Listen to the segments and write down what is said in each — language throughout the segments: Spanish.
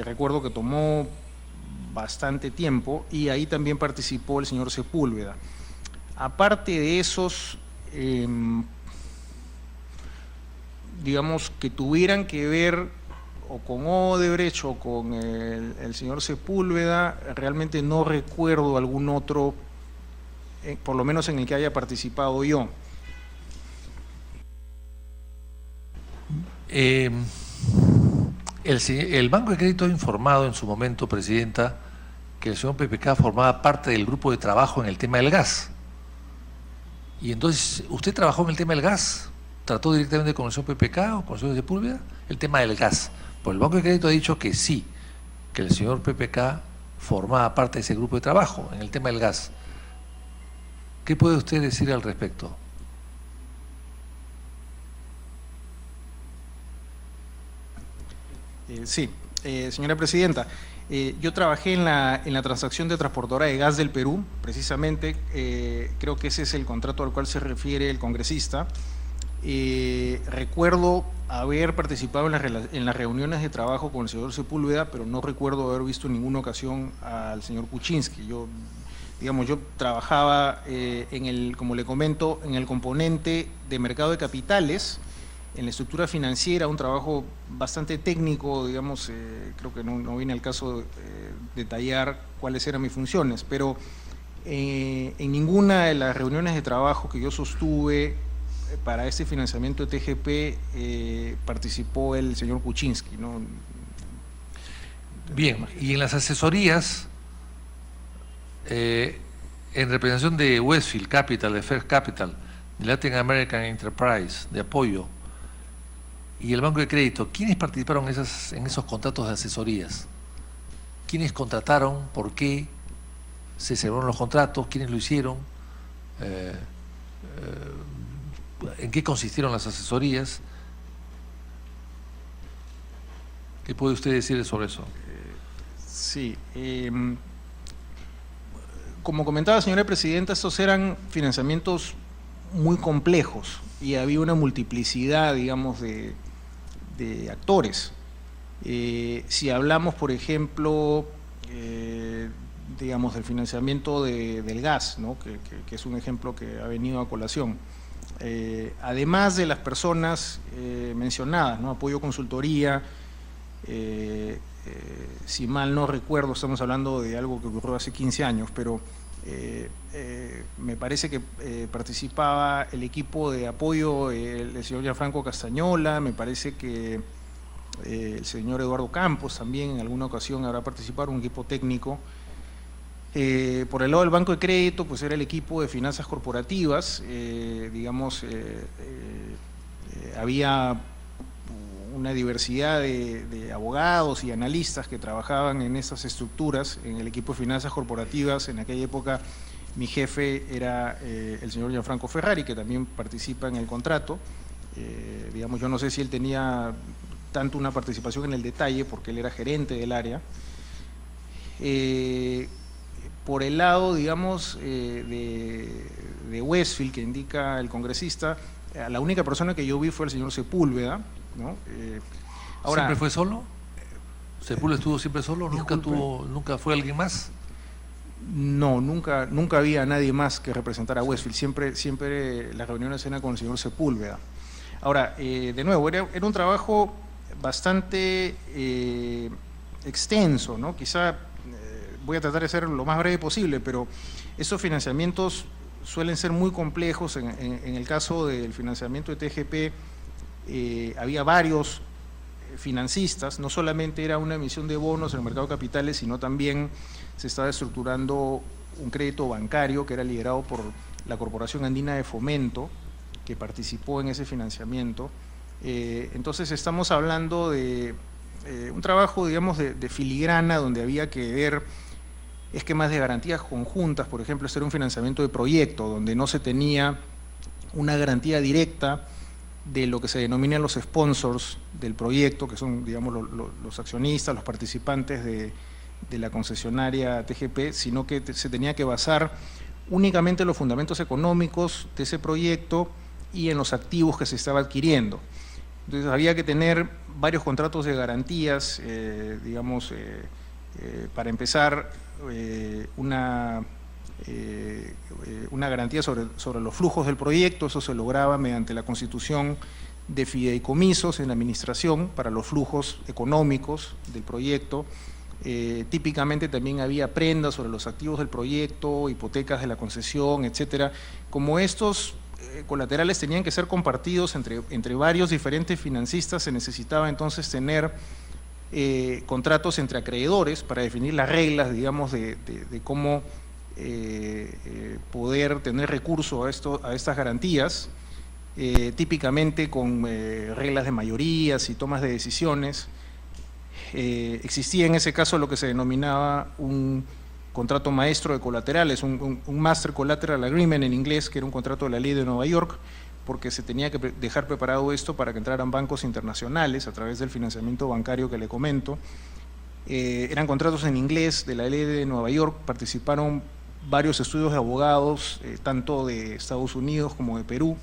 recuerdo que tomó bastante tiempo y ahí también participó el señor Sepúlveda. Aparte de esos, digamos, que tuvieran que ver o con Odebrecht o con el señor Sepúlveda, realmente no recuerdo algún otro, por lo menos en el que haya participado yo. El Banco de Crédito ha informado en su momento, Presidenta, que el señor PPK formaba parte del grupo de trabajo en el tema del gas. Y entonces, ¿usted trabajó en el tema del gas? ¿Trató directamente con el señor PPK o con el señor Sepúlveda? El tema del gas. Pues el Banco de Crédito ha dicho que sí, que el señor PPK formaba parte de ese grupo de trabajo en el tema del gas. ¿Qué puede usted decir al respecto? Sí, señora Presidenta, yo trabajé en la transacción de transportadora de gas del Perú, precisamente, creo que ese es el contrato al cual se refiere el congresista. Recuerdo haber participado en las reuniones de trabajo con el señor Sepúlveda, pero no recuerdo haber visto en ninguna ocasión al señor Kuczynski. Yo trabajaba como le comento, en el componente de mercado de capitales, en la estructura financiera, un trabajo bastante técnico, digamos, creo que no viene al caso detallar cuáles eran mis funciones, pero en ninguna de las reuniones de trabajo que yo sostuve para este financiamiento de TGP participó el señor Kuczynski, ¿no? Bien, y en las asesorías, en representación de Westfield Capital, de First Capital, de Latin American Enterprise, de apoyo, y el Banco de Crédito, ¿quiénes participaron en esos contratos de asesorías? ¿Quiénes contrataron? ¿Por qué se celebraron los contratos? ¿Quiénes lo hicieron? ¿En qué consistieron las asesorías? ¿Qué puede usted decir sobre eso? Sí, como comentaba, señora Presidenta, estos eran financiamientos muy complejos y había una multiplicidad, digamos, de actores. Si hablamos, por ejemplo, digamos, del financiamiento del gas, ¿no? que es un ejemplo que ha venido a colación. Además de las personas mencionadas, ¿no? Apoyo consultoría, si mal no recuerdo, estamos hablando de algo que ocurrió hace 15 años, pero me parece que participaba el equipo de apoyo, el señor Gianfranco Castañola, me parece que el señor Eduardo Campos también en alguna ocasión habrá participado, un equipo técnico. Por el lado del Banco de Crédito, pues era el equipo de finanzas corporativas, digamos, había una diversidad de abogados y analistas que trabajaban en esas estructuras, en el equipo de finanzas corporativas. En aquella época mi jefe era el señor Gianfranco Ferrari, que también participa en el contrato. Digamos, yo no sé si él tenía tanto una participación en el detalle, porque él era gerente del área. Por el lado, digamos, de Westfield, que indica el congresista, la única persona que yo vi fue el señor Sepúlveda, ¿no? Ahora, ¿siempre fue solo? ¿Sepúlveda estuvo siempre solo? ¿Nunca fue alguien más? No, nunca había nadie más que representara a Westfield, siempre las reuniones eran con el señor Sepúlveda. Ahora, de nuevo, era un trabajo bastante extenso, ¿no? Quizá voy a tratar de ser lo más breve posible, pero esos financiamientos suelen ser muy complejos. En el caso del financiamiento de TGP, había varios financistas, no solamente era una emisión de bonos en el mercado de capitales, sino también se estaba estructurando un crédito bancario que era liderado por la Corporación Andina de Fomento, que participó en ese financiamiento. Entonces estamos hablando de un trabajo, digamos, de filigrana, donde había que ver esquemas de garantías conjuntas. Por ejemplo, este era un financiamiento de proyecto, donde no se tenía una garantía directa de lo que se denominan los sponsors del proyecto, que son, digamos, los accionistas, los participantes de la concesionaria TGP, sino que se tenía que basar únicamente en los fundamentos económicos de ese proyecto y en los activos que se estaba adquiriendo. Entonces había que tener varios contratos de garantías, digamos, para empezar, una garantía sobre los flujos del proyecto. Eso se lograba mediante la constitución de fideicomisos en la administración para los flujos económicos del proyecto. Típicamente también había prendas sobre los activos del proyecto, hipotecas de la concesión, etcétera. Como estos colaterales tenían que ser compartidos entre varios diferentes financistas, se necesitaba entonces tener contratos entre acreedores para definir las reglas, digamos, de cómo poder tener recurso a estas garantías, típicamente con reglas de mayorías y tomas de decisiones. Existía en ese caso lo que se denominaba un contrato maestro de colaterales, un Master Collateral Agreement en inglés, que era un contrato de la ley de Nueva York, porque se tenía que dejar preparado esto para que entraran bancos internacionales a través del financiamiento bancario que le comento. Eran contratos en inglés de la ley de Nueva York, participaron varios estudios de abogados, tanto de Estados Unidos como de Perú.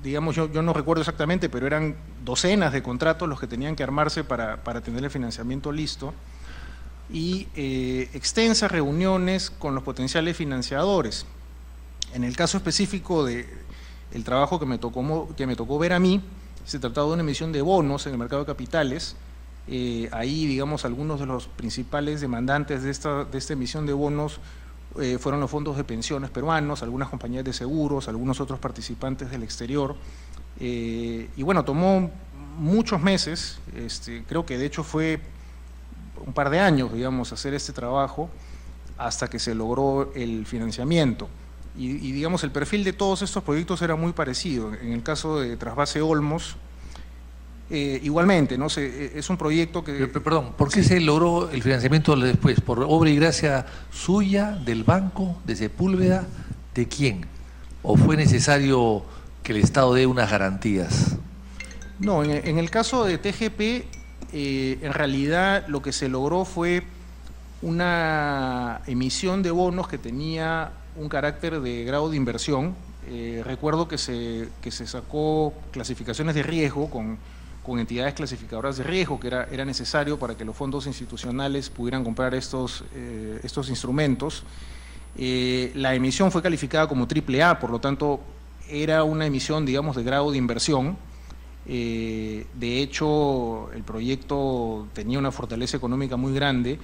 Digamos, yo no recuerdo exactamente, pero eran docenas de contratos los que tenían que armarse para tener el financiamiento listo, y extensas reuniones con los potenciales financiadores. En el caso específico del trabajo que me tocó ver a mí, se trataba de una emisión de bonos en el mercado de capitales. Ahí, digamos, algunos de los principales demandantes de esta emisión de bonos fueron los fondos de pensiones peruanos, algunas compañías de seguros, algunos otros participantes del exterior. Y bueno, tomó muchos meses, creo que de hecho fue un par de años, digamos, hacer este trabajo hasta que se logró el financiamiento. Y digamos, el perfil de todos estos proyectos era muy parecido. En el caso de Trasvase Olmos, igualmente, ¿no? Es un proyecto que… Perdón, ¿por qué se logró el financiamiento después? ¿Por obra y gracia suya, del banco, de Sepúlveda, de quién? ¿O fue necesario que el Estado dé unas garantías? No, en el caso de TGP, en realidad lo que se logró fue una emisión de bonos que tenía un carácter de grado de inversión. Recuerdo que se sacó clasificaciones de riesgo con entidades clasificadoras de riesgo, que era necesario para que los fondos institucionales pudieran comprar estos instrumentos. La emisión fue calificada como AAA, por lo tanto era una emisión, digamos, de grado de inversión. De hecho, el proyecto tenía una fortaleza económica muy grande,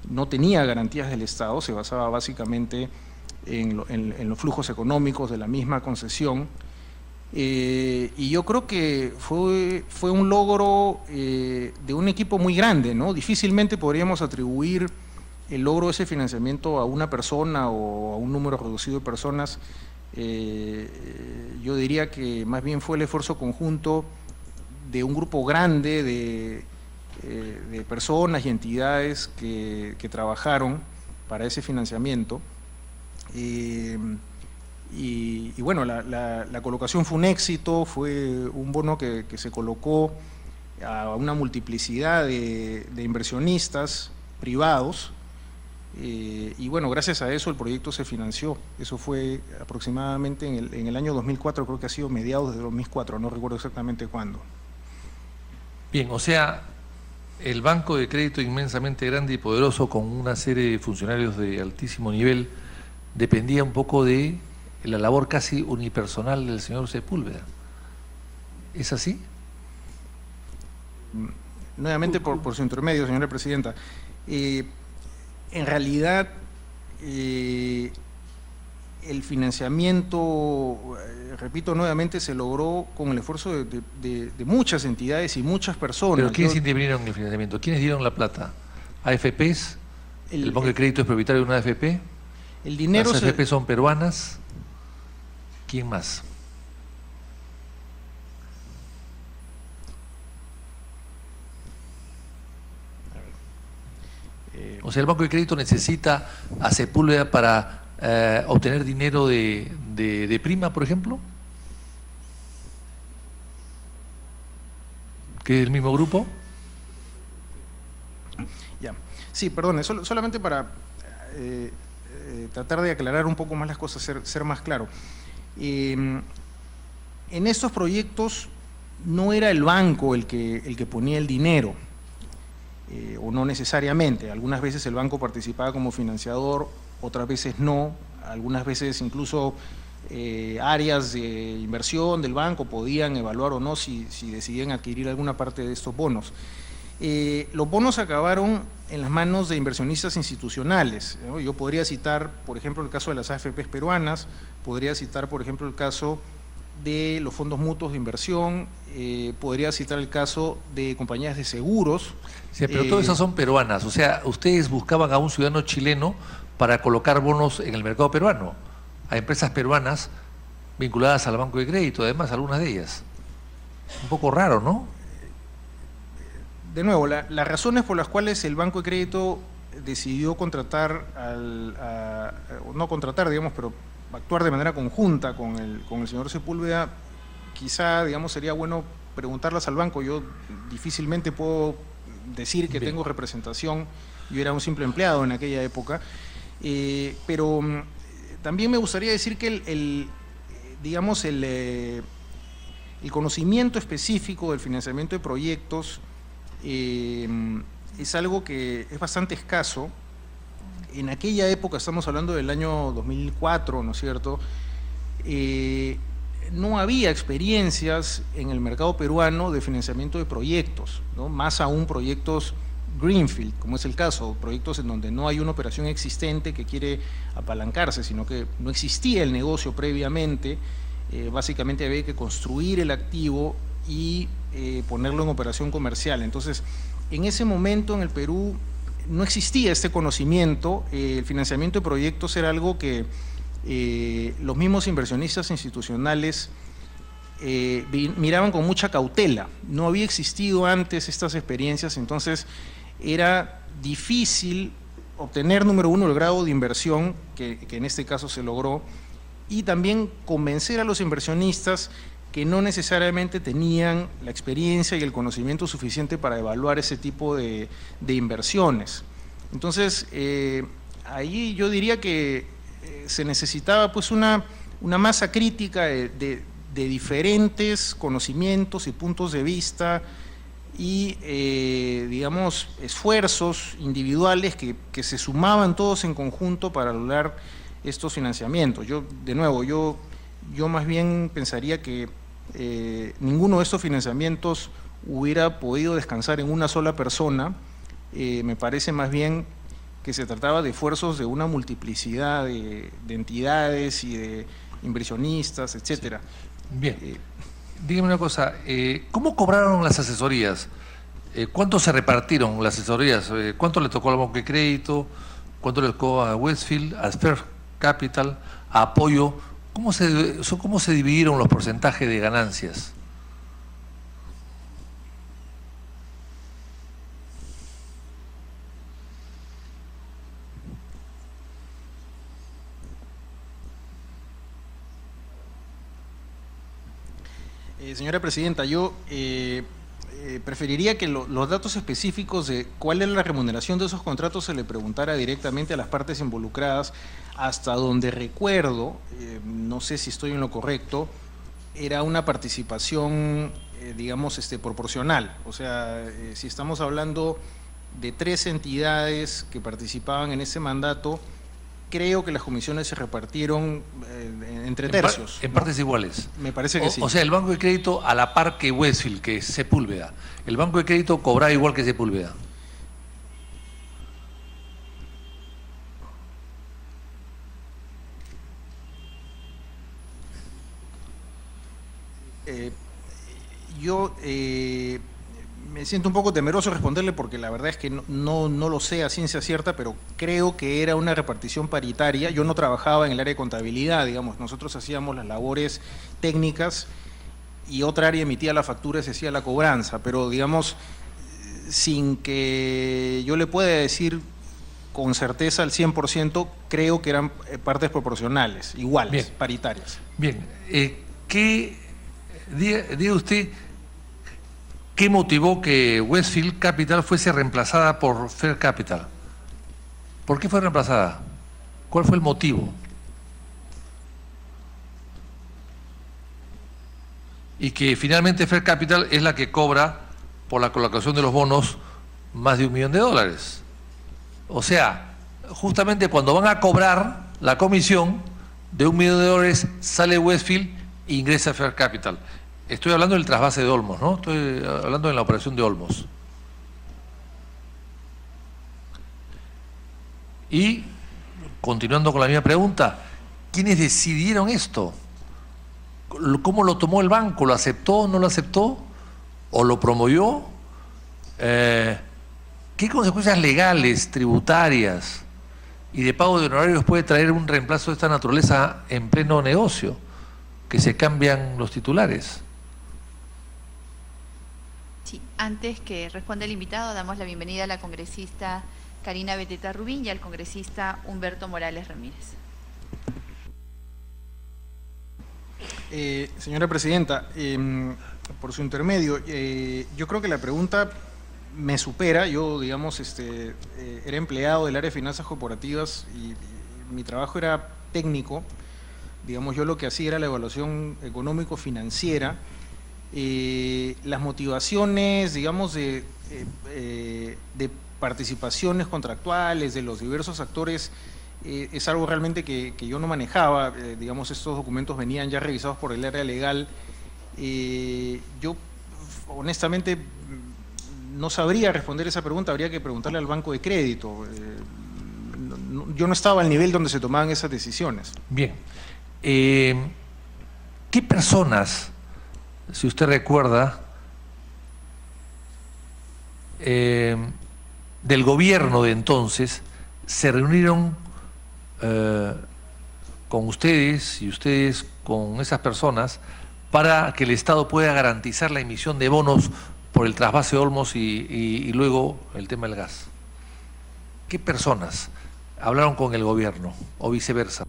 no tenía garantías del Estado, se basaba básicamente en los flujos económicos de la misma concesión. Y yo creo que fue un logro de un equipo muy grande, ¿no? Difícilmente podríamos atribuir el logro de ese financiamiento a una persona o a un número reducido de personas. Yo diría que más bien fue el esfuerzo conjunto de un grupo grande de personas y entidades que trabajaron para ese financiamiento. Y bueno, la colocación fue un éxito, fue un bono que se colocó a una multiplicidad de inversionistas privados, y bueno, gracias a eso el proyecto se financió. Eso fue aproximadamente en el año 2004, creo que ha sido mediados de 2004, no recuerdo exactamente cuándo. Bien, o sea, el banco de crédito inmensamente grande y poderoso, con una serie de funcionarios de altísimo nivel, dependía un poco de la labor casi unipersonal del señor Sepúlveda. ¿Es así? Nuevamente por su intermedio, señora presidenta. En realidad, el financiamiento, repito nuevamente, se logró con el esfuerzo de muchas entidades y muchas personas. ¿Pero quiénes intervinieron en el financiamiento? ¿Quiénes dieron la plata? ¿AFPs? ¿El Banco de Crédito es propietario de una AFP? El dinero ¿Las AFP son peruanas? ¿Quién más? O sea, el Banco de Crédito necesita a Sepúlveda para obtener dinero de prima, por ejemplo, que es el mismo grupo. Ya, sí, perdón, solamente para tratar de aclarar un poco más las cosas, ser más claro. en estos proyectos no era el banco el que ponía el dinero, o no necesariamente. Algunas veces el banco participaba como financiador, otras veces no, algunas veces incluso áreas de inversión del banco podían evaluar o no si decidían adquirir alguna parte de estos bonos. Los bonos acabaron en las manos de inversionistas institucionales, ¿no? Yo podría citar, por ejemplo, el caso de las AFPs peruanas, podría citar, por ejemplo, el caso de los fondos mutuos de inversión, podría citar el caso de compañías de seguros. Sí, pero todas esas son peruanas, o sea, ustedes buscaban a un ciudadano chileno para colocar bonos en el mercado peruano, a empresas peruanas vinculadas al banco de crédito, además algunas de ellas. Un poco raro, ¿no? De nuevo, las razones por las cuales el banco de crédito decidió contratar, no contratar, digamos, pero actuar de manera conjunta con el señor Sepúlveda, quizá, digamos, sería bueno preguntarlas al banco. Yo difícilmente puedo decir que tengo representación, yo era un simple empleado en aquella época, pero también me gustaría decir que digamos, el conocimiento específico del financiamiento de proyectos es algo que es bastante escaso. En aquella época, estamos hablando del año 2004, ¿no es cierto?, no había experiencias en el mercado peruano de financiamiento de proyectos, ¿no? Más aún proyectos greenfield, como es el caso, proyectos en donde no hay una operación existente que quiere apalancarse, sino que no existía el negocio previamente, básicamente había que construir el activo y ponerlo en operación comercial. Entonces, en ese momento en el Perú no existía este conocimiento, el financiamiento de proyectos era algo que los mismos inversionistas institucionales miraban con mucha cautela. No había existido antes estas experiencias, entonces era difícil obtener, número uno, el grado de inversión, que en este caso se logró, y también convencer a los inversionistas que no necesariamente tenían la experiencia y el conocimiento suficiente para evaluar ese tipo de inversiones. Entonces, ahí yo diría que se necesitaba pues una masa crítica de diferentes conocimientos y puntos de vista y, digamos, esfuerzos individuales que se sumaban todos en conjunto para lograr estos financiamientos. De nuevo, yo más bien pensaría que ninguno de estos financiamientos hubiera podido descansar en una sola persona. Me parece más bien que se trataba de esfuerzos de una multiplicidad de entidades y de inversionistas, etcétera. Bien, dígame una cosa, ¿cómo cobraron las asesorías? ¿Cuánto se repartieron las asesorías? ¿Cuánto le tocó al Banco de Crédito? ¿Cuánto le tocó a Westfield, a Sphere Capital, a Apoyo? ¿Cómo se dividieron los porcentajes de ganancias? Señora Presidenta, yo preferiría que los datos específicos de cuál es la remuneración de esos contratos se le preguntara directamente a las partes involucradas. Hasta donde recuerdo, no sé si estoy en lo correcto, era una participación, digamos, proporcional. O sea, si estamos hablando de 3 entidades que participaban en ese mandato, creo que las comisiones se repartieron entre tercios. En partes iguales. Me parece que sí. O sea, el Banco de Crédito a la par que Westfield, que es Sepúlveda. El Banco de Crédito cobraba igual que Sepúlveda. Yo me siento un poco temeroso de responderle porque la verdad es que no lo sé a ciencia cierta, pero creo que era una repartición paritaria. Yo no trabajaba en el área de contabilidad, digamos, nosotros hacíamos las labores técnicas y otra área emitía la factura y se hacía la cobranza, pero digamos, sin que yo le pueda decir con certeza al 100%, creo que eran partes proporcionales, iguales, bien, paritarias. Bien, diga usted, ¿qué motivó que Westfield Capital fuese reemplazada por Sphere Capital? ¿Por qué fue reemplazada? ¿Cuál fue el motivo? y que finalmente Fair Capital es la que cobra por la colocación de los bonos más de $1 millón. O sea, justamente cuando van a cobrar la comisión de $1 millón, sale Westfield e ingresa a Fair Capital. Estoy hablando del trasvase de Olmos, ¿no? Estoy hablando de la operación de Olmos. Y, continuando con la misma pregunta, ¿quiénes decidieron esto? ¿Cómo lo tomó el banco? ¿Lo aceptó, no lo aceptó? ¿O lo promovió? ¿Qué consecuencias legales, tributarias y de pago de honorarios puede traer un reemplazo de esta naturaleza en pleno negocio? Que se cambian los titulares. Sí, antes que responda el invitado, damos la bienvenida a la congresista Karina Beteta Rubín y al congresista Humberto Morales Ramírez. Señora Presidenta, por su intermedio, yo creo que la pregunta me supera. Yo, digamos, era empleado del área de finanzas corporativas y mi trabajo era técnico. Digamos, yo lo que hacía era la evaluación económico-financiera. Las motivaciones, digamos, de participaciones contractuales de los diversos actores es algo realmente que yo no manejaba. Digamos, estos documentos venían ya revisados por el área legal. Yo, honestamente, no sabría responder esa pregunta, habría que preguntarle al banco de crédito. Yo no estaba al nivel donde se tomaban esas decisiones. Bien. ¿Qué personas, si usted recuerda, del gobierno de entonces se reunieron con ustedes y ustedes con esas personas para que el Estado pueda garantizar la emisión de bonos por el trasvase de Olmos y luego el tema del gas? ¿Qué personas hablaron con el gobierno o viceversa?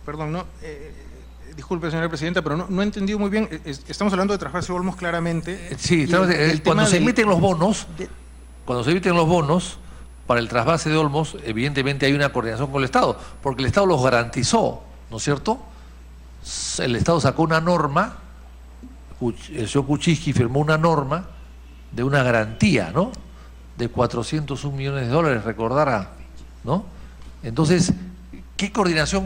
Perdón, no, disculpe, señora Presidenta, pero no he entendido muy bien. Estamos hablando de trasvase de Olmos claramente. Sí, cuando se emiten los bonos, para el trasvase de Olmos, evidentemente hay una coordinación con el Estado, porque el Estado los garantizó, ¿no es cierto? El Estado sacó una norma, el señor Kuczynski firmó una norma de una garantía, ¿no? De $401 millones, recordará, ¿no? Entonces, ¿qué coordinación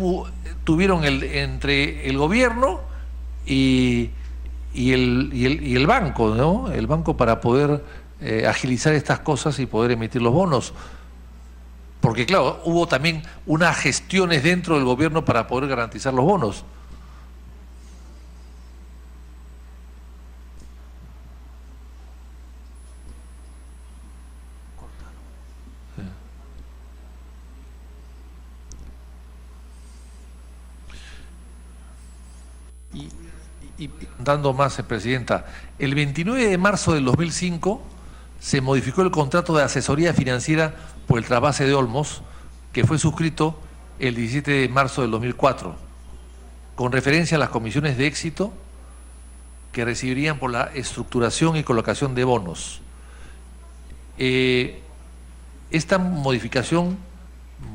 tuvieron entre el gobierno y el banco, ¿no? El banco para poder agilizar estas cosas y poder emitir los bonos? Porque claro, hubo también unas gestiones dentro del gobierno para poder garantizar los bonos. Dando más, Presidenta, el 29 de marzo del 2005 se modificó el contrato de asesoría financiera por el trasvase de Olmos, que fue suscrito el 17 de marzo del 2004, con referencia a las comisiones de éxito que recibirían por la estructuración y colocación de bonos. Esta modificación,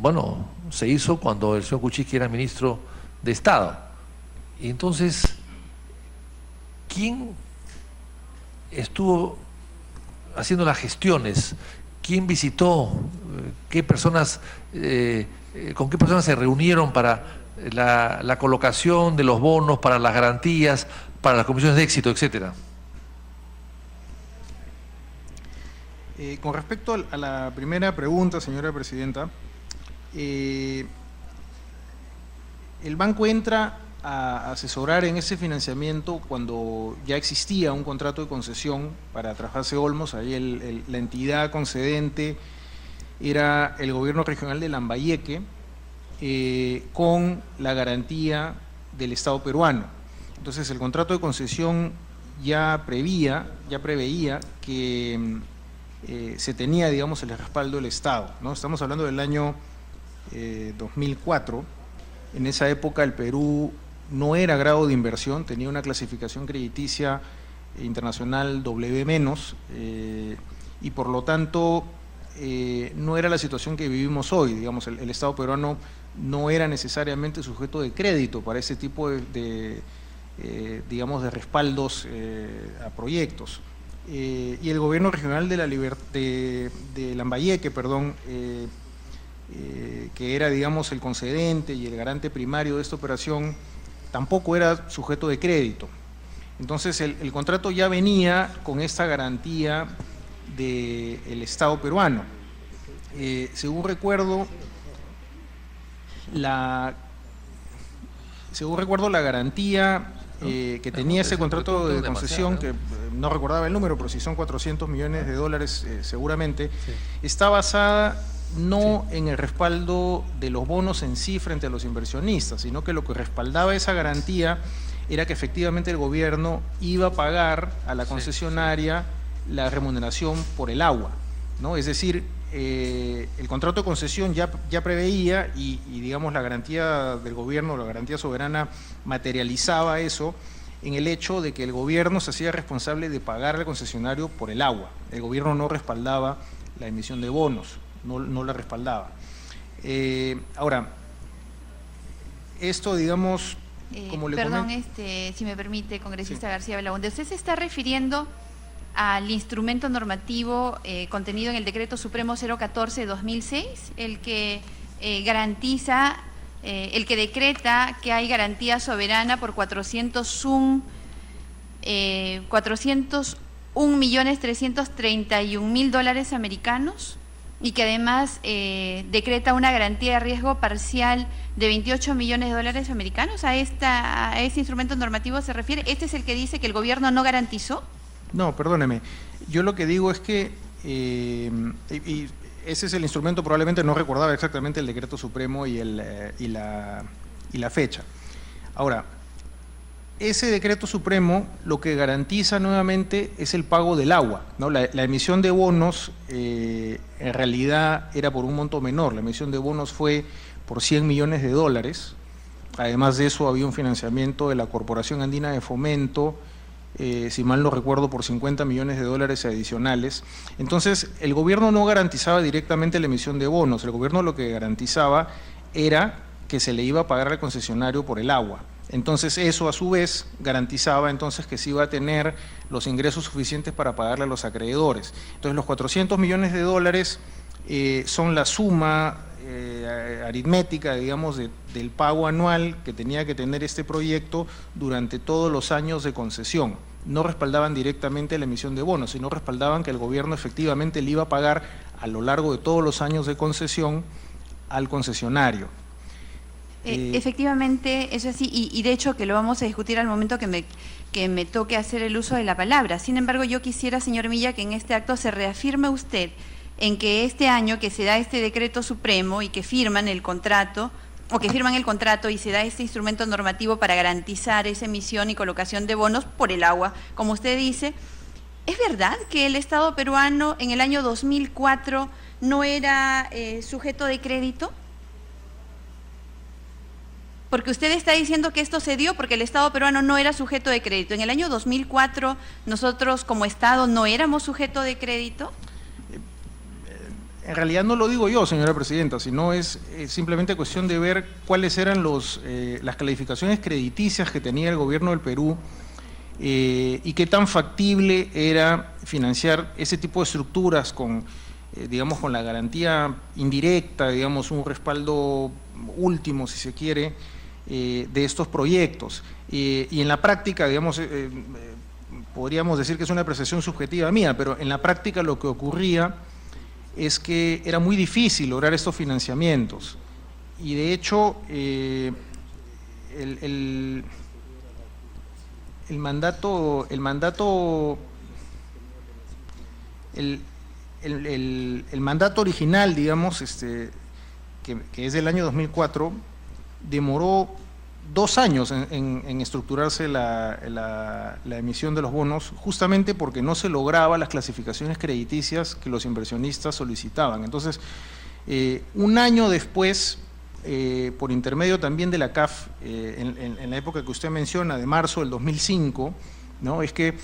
bueno, se hizo cuando el señor Kuczynski era ministro de Estado. Y entonces, ¿quién estuvo haciendo las gestiones? ¿Quién visitó? ¿Qué personas, con qué personas se reunieron para la colocación de los bonos, para las garantías, para las comisiones de éxito, etcétera? Con respecto a la primera pregunta, señora Presidenta, el banco entra a asesorar en ese financiamiento cuando ya existía un contrato de concesión para trasvase Olmos. Ahí la entidad concedente era el gobierno regional de Lambayeque, con la garantía del Estado peruano. Entonces el contrato de concesión ya preveía que se tenía, digamos, el respaldo del Estado, ¿no? Estamos hablando del año 2004. En esa época el Perú no era grado de inversión, tenía una clasificación crediticia internacional W-, y por lo tanto no era la situación que vivimos hoy. Digamos, el Estado peruano no era necesariamente sujeto de crédito para ese tipo digamos, de respaldos a proyectos. Y el gobierno regional de Lambayeque, perdón, que era, digamos, el concedente y el garante primario de esta operación, tampoco era sujeto de crédito. Entonces el contrato ya venía con esta garantía del Estado peruano. Según recuerdo, la garantía que tenía ese contrato de concesión, que no recordaba el número, pero si son $400 millones seguramente, está basada no en el respaldo de los bonos en sí frente a los inversionistas, sino que lo que respaldaba esa garantía era que efectivamente el gobierno iba a pagar a la concesionaria la remuneración por el agua, ¿no? Es decir, el contrato de concesión ya preveía y digamos la garantía del gobierno, la garantía soberana materializaba eso en el hecho de que el gobierno se hacía responsable de pagar al concesionario por el agua. El gobierno no respaldaba la emisión de bonos, no la respaldaba. Ahora, esto, digamos, como le perdón, si me permite, congresista García Belaúnde, ¿usted se está refiriendo al instrumento normativo contenido en el Decreto Supremo 014/2006, el que garantiza, el que decreta que hay garantía soberana por 401.331.000 dólares americanos y que además decreta una garantía de riesgo parcial de 28 millones de dólares americanos? ¿A ese instrumento normativo se refiere? ¿Este es el que dice que el gobierno no garantizó? No, perdóneme. Yo lo que digo es que, y ese es el instrumento, probablemente no recordaba exactamente el decreto supremo y la fecha. Ahora, ese decreto supremo lo que garantiza nuevamente es el pago del agua, ¿no? La emisión de bonos en realidad era por un monto menor. La emisión de bonos fue por 100 millones de dólares. Además de eso había un financiamiento de la Corporación Andina de Fomento, si mal no recuerdo, por 50 millones de dólares adicionales. Entonces, el gobierno no garantizaba directamente la emisión de bonos. El gobierno lo que garantizaba era que se le iba a pagar al concesionario por el agua. Entonces, eso a su vez garantizaba entonces que se iba a tener los ingresos suficientes para pagarle a los acreedores. Entonces, los 400 millones de dólares son la suma aritmética, digamos, del pago anual que tenía que tener este proyecto durante todos los años de concesión. No respaldaban directamente la emisión de bonos, sino respaldaban que el gobierno efectivamente le iba a pagar a lo largo de todos los años de concesión al concesionario. Efectivamente, eso es así, y de hecho que lo vamos a discutir al momento que me toque hacer el uso de la palabra. Sin embargo, yo quisiera, señor Milla, que en este acto se reafirme usted en que este año que se da este decreto supremo y que firman el contrato, y se da este instrumento normativo para garantizar esa emisión y colocación de bonos por el agua, como usted dice, ¿es verdad que el Estado peruano en el año 2004 no era sujeto de crédito? Porque usted está diciendo que esto se dio porque el Estado peruano no era sujeto de crédito. ¿En el año 2004 nosotros como Estado no éramos sujeto de crédito? En realidad no lo digo yo, señora presidenta, sino es simplemente cuestión de ver cuáles eran las calificaciones crediticias que tenía el gobierno del Perú y qué tan factible era financiar ese tipo de estructuras con, digamos, con la garantía indirecta, digamos, un respaldo último, si se quiere, de estos proyectos. Y en la práctica, digamos, podríamos decir que es una apreciación subjetiva mía, pero en la práctica lo que ocurría es que era muy difícil lograr estos financiamientos y de hecho el mandato original, digamos, que es del año 2004, demoró 2 años en estructurarse la emisión de los bonos, justamente porque no se lograba las clasificaciones crediticias que los inversionistas solicitaban. Entonces, un año después, por intermedio también de la CAF, en la época que usted menciona, de marzo del 2005, ¿no? Es que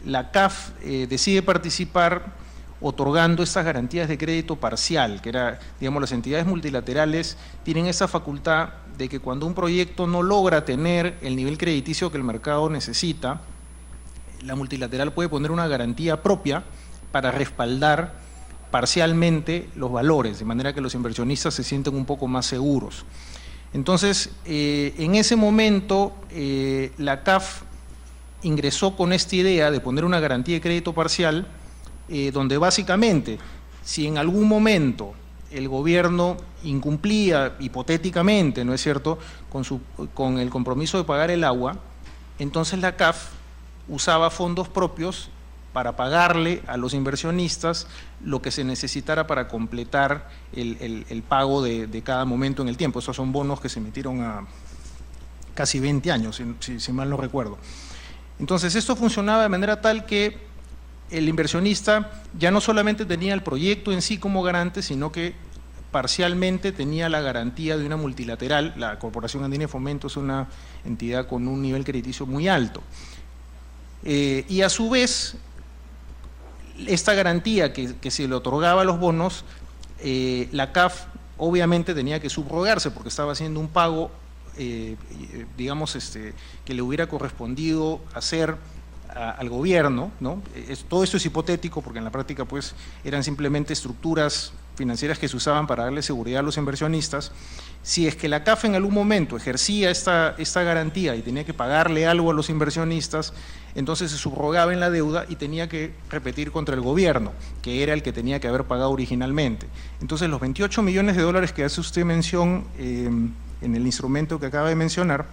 la CAF decide participar otorgando estas garantías de crédito parcial, que era, digamos, las entidades multilaterales tienen esa facultad de que cuando un proyecto no logra tener el nivel crediticio que el mercado necesita, la multilateral puede poner una garantía propia para respaldar parcialmente los valores, de manera que los inversionistas se sienten un poco más seguros. Entonces, en ese momento, la CAF ingresó con esta idea de poner una garantía de crédito parcial, donde básicamente, si en algún momento el gobierno incumplía, hipotéticamente, ¿no es cierto?, con el compromiso de pagar el agua, entonces la CAF usaba fondos propios para pagarle a los inversionistas lo que se necesitara para completar el pago de cada momento en el tiempo. Esos son bonos que se emitieron a casi 20 años, si mal no recuerdo. Entonces, esto funcionaba de manera tal que el inversionista ya no solamente tenía el proyecto en sí como garante, sino que parcialmente tenía la garantía de una multilateral. La Corporación Andina de Fomento es una entidad con un nivel crediticio muy alto. Y a su vez, esta garantía que se le otorgaba a los bonos, la CAF obviamente tenía que subrogarse porque estaba haciendo un pago, digamos, que le hubiera correspondido hacer al gobierno, ¿no? Todo esto es hipotético porque en la práctica pues eran simplemente estructuras financieras que se usaban para darle seguridad a los inversionistas. Si es que la CAF en algún momento ejercía esta garantía y tenía que pagarle algo a los inversionistas, entonces se subrogaba en la deuda y tenía que repetir contra el gobierno, que era el que tenía que haber pagado originalmente. Entonces los 28 millones de dólares que hace usted mención en el instrumento que acaba de mencionar,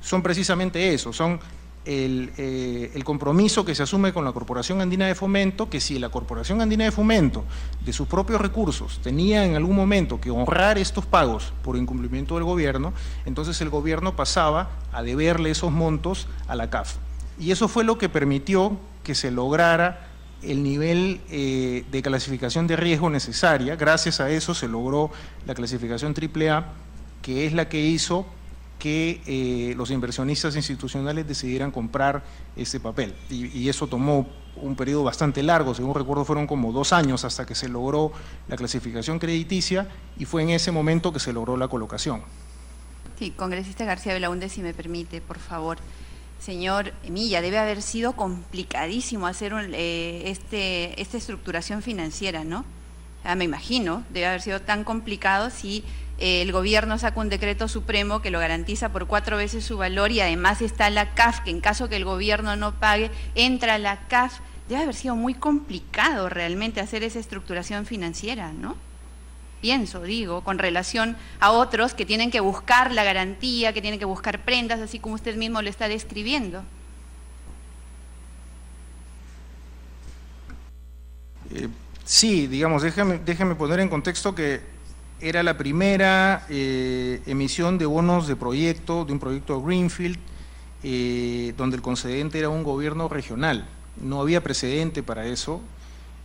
son precisamente eso, son el compromiso que se asume con la Corporación Andina de Fomento, que si la Corporación Andina de Fomento de sus propios recursos tenía en algún momento que honrar estos pagos por incumplimiento del gobierno, entonces el gobierno pasaba a deberle esos montos a la CAF. Y eso fue lo que permitió que se lograra el nivel de clasificación de riesgo necesaria. Gracias a eso se logró la clasificación AAA, que es la que hizo que los inversionistas institucionales decidieran comprar ese papel. Y eso tomó un periodo bastante largo, según recuerdo fueron como 2 años hasta que se logró la clasificación crediticia y fue en ese momento que se logró la colocación. Sí, congresista García Belaúnde, si me permite, por favor. Señor Milla, debe haber sido complicadísimo hacer esta estructuración financiera, ¿no? Me imagino, debe haber sido tan complicado si el gobierno saca un decreto supremo que lo garantiza por 4 veces su valor y además está la CAF, que en caso que el gobierno no pague, entra la CAF. Debe haber sido muy complicado realmente hacer esa estructuración financiera, ¿no? Pienso, digo, con relación a otros que tienen que buscar la garantía, que tienen que buscar prendas, así como usted mismo lo está describiendo. Sí, digamos, déjame poner en contexto que era la primera emisión de bonos de proyecto, de un proyecto Greenfield, donde el concedente era un gobierno regional. No había precedente para eso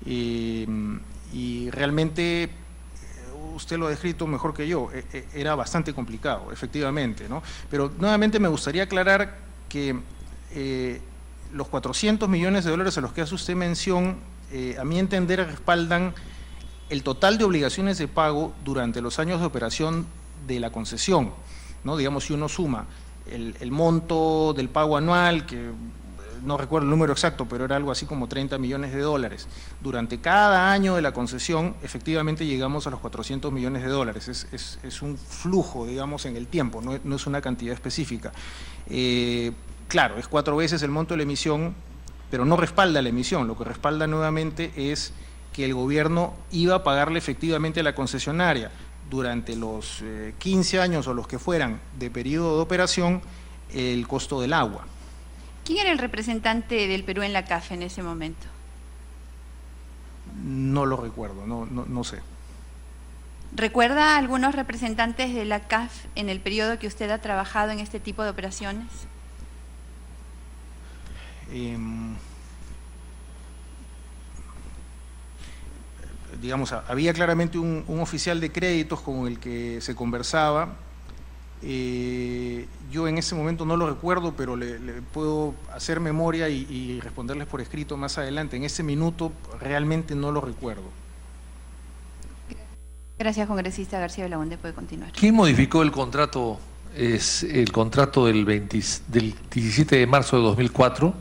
y realmente, usted lo ha descrito mejor que yo, era bastante complicado, efectivamente, ¿no? Pero nuevamente me gustaría aclarar que los 400 millones de dólares a los que hace usted mención, a mi entender, respaldan el total de obligaciones de pago durante los años de operación de la concesión, ¿no? Digamos, si uno suma el monto del pago anual, que no recuerdo el número exacto, pero era algo así como 30 millones de dólares. Durante cada año de la concesión, efectivamente llegamos a los 400 millones de dólares. Es un flujo, digamos, en el tiempo, no es una cantidad específica. Claro, es 4 veces el monto de la emisión, pero no respalda la emisión. Lo que respalda nuevamente es que el gobierno iba a pagarle efectivamente a la concesionaria durante los 15 años o los que fueran de periodo de operación el costo del agua. ¿Quién era el representante del Perú en la CAF en ese momento? No lo recuerdo, no sé. ¿Recuerda a algunos representantes de la CAF en el periodo que usted ha trabajado en este tipo de operaciones? Digamos, había claramente un oficial de créditos con el que se conversaba, Yo en ese momento no lo recuerdo, pero le puedo hacer memoria y responderles por escrito más adelante. En ese minuto realmente no lo recuerdo. Gracias, congresista García Belaúnde, puede continuar. ¿Quién modificó el contrato? Es el contrato del 17 de marzo de 2004.